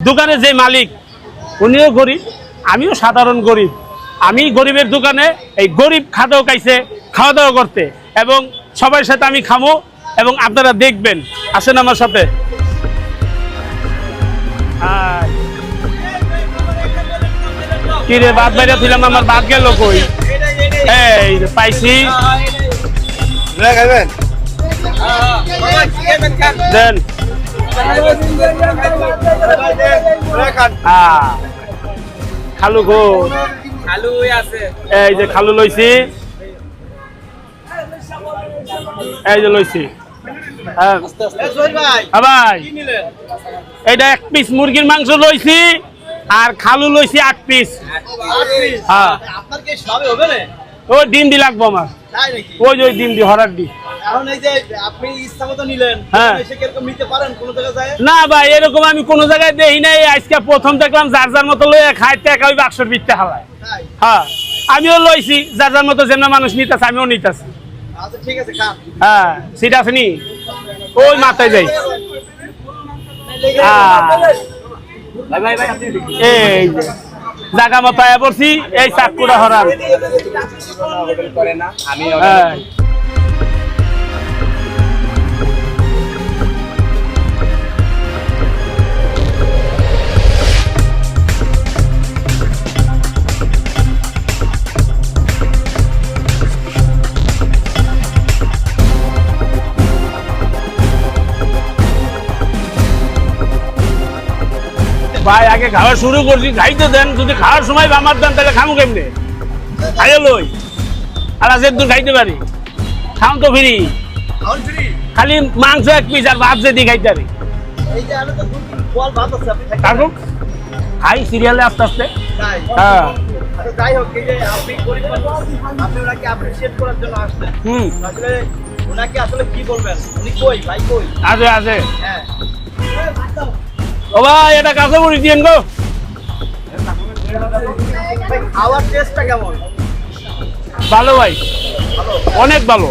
দোকানে যে মালিক উনিও গরিব, আমিও সাধারণ গরিব। আমি গরিবের দোকানে এই গরিব খাদ্য খাইছে খাওয়া দাওয়া করতে, এবং সবার সাথে আমি খামো এবং আপনারা দেখবেন। আসেন আমার সাথে। কি রে, বাদ বাইরে ছিলাম, আমার বাদ গেল কই? এই পাইছি, দেন। খালু গো, এই যে খালু লইছি, এই যে লইছি। ভাই এইটা 1 পিস মুরগির মাংস লইছি, আর খালু লইছি 8 পিস। হ্যাঁ, ওই ডিম দি লাগবো আমার, ওই যে ডিম দি হরার ডি। না ভাই, এরকম আমি কোন জায়গায় দেখি নাই। আজকে প্রথম দেখলাম যার যার মতো লইয়া খাইতে একা ওই বাক্সর ভিতরে হালায়। হ্যাঁ, আমিও লইছি, যার যার মতো যেমন মানুষ নিতেছে আমিও নিতেছি। হ্যাঁ, সিট আছে নি, ওই মাথায় যাই। এই জায়গা মতো আয়া পড়ছি, এই চাকুটা হরান। ভাই আগে খাওয়া শুরু করছি, খাইতে দেন। যদি খাওয়ার সময় আমার দেন তাহলে খামু কেমনে? খাইয়ে লই, আর আজ দূর খাইতে পারি। খাওন তো ফ্রি, খালি মাংস 1 পিস আর ভাত যদি খাইতে পারি। খাই সিরিয়ালে আস্তে আস্তে। হ্যাঁ, আছে আছে। ও ভাই, এটা কাঁচা মরিচ দিয়েন গো। খাওয়ার টেস্টটা কেমন? ভালো ভাই, অনেক ভালো।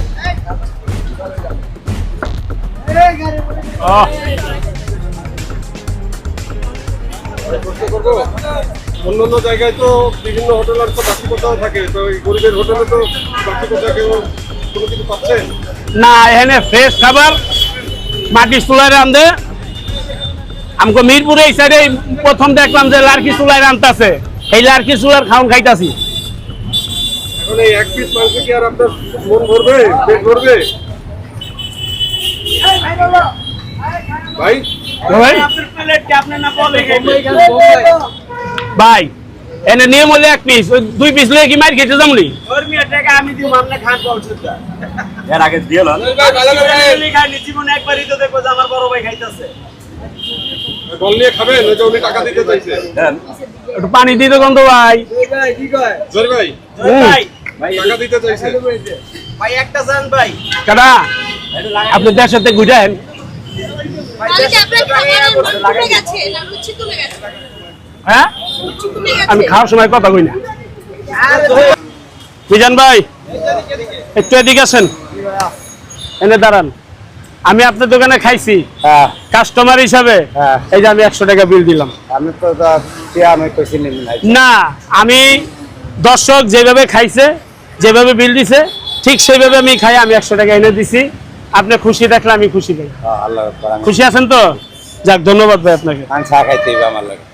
অন্যান্য জায়গায় তো বিভিন্ন হোটেলের তো বাকি কোথাও থাকে, তো এই গরিবের হোটেলে তো বাকি কোথাও কেউ কোনো কিছু পাচ্ছেন না। এখানে ফ্রেশ খাবার, মাটির চুলায় রান্ধে। আমাকে মিরপুরে এই সাইডে প্রথম দেখলাম যে লার্কি চুলায় রান্ধতেছে, এই লার্কি চুলার খাওন খাইতাছি। এখন এই 1 পিস মাংস কি আর আপনার মন ভরবে, পেট ভরবে? ভাই ভাই এনে নিয়ম হলে 1 পিস, 2 পিস লয়ে কি মার খেতে যামলি? আমি দিব, আপনি খান বলছেন। এর আগে দিয়েল জীবনে একবারই তো দেখবো যে আমার বড় ভাই খাইতেছে। বল নিয়ে খাবেন, ওই যে উনি টাকা দিতে চাইছে। একটু পানি দিতে গন্ধ ভাই। জয় ভাই, টাকা দিতে চাইছে ভাই, একটা জান ভাই। কাটা আপনি দেড় সাথে ঘুরেন। হ্যাঁ, আমি খাওয়ার সময় কথা কই না। বুঝান ভাই, একটু এদিকে আসেন, এনে দাঁড়ান। আমি আপনার দোকানে খাইছি কাস্টমার হিসাবে, এই যে আমি 100 টাকা বিল দিলাম। না, আমি দর্শক যেভাবে খাইছে, যেভাবে বিল দিছে, ঠিক সেইভাবে আমি খাই। আমি 100 টাকা এনে দিছি। আপনি খুশি দেখলে আমি খুশি ভাই। খুশি আছেন তো? যাক, ধন্যবাদ ভাই আপনাকে। চা খাইতে আমার লাগে।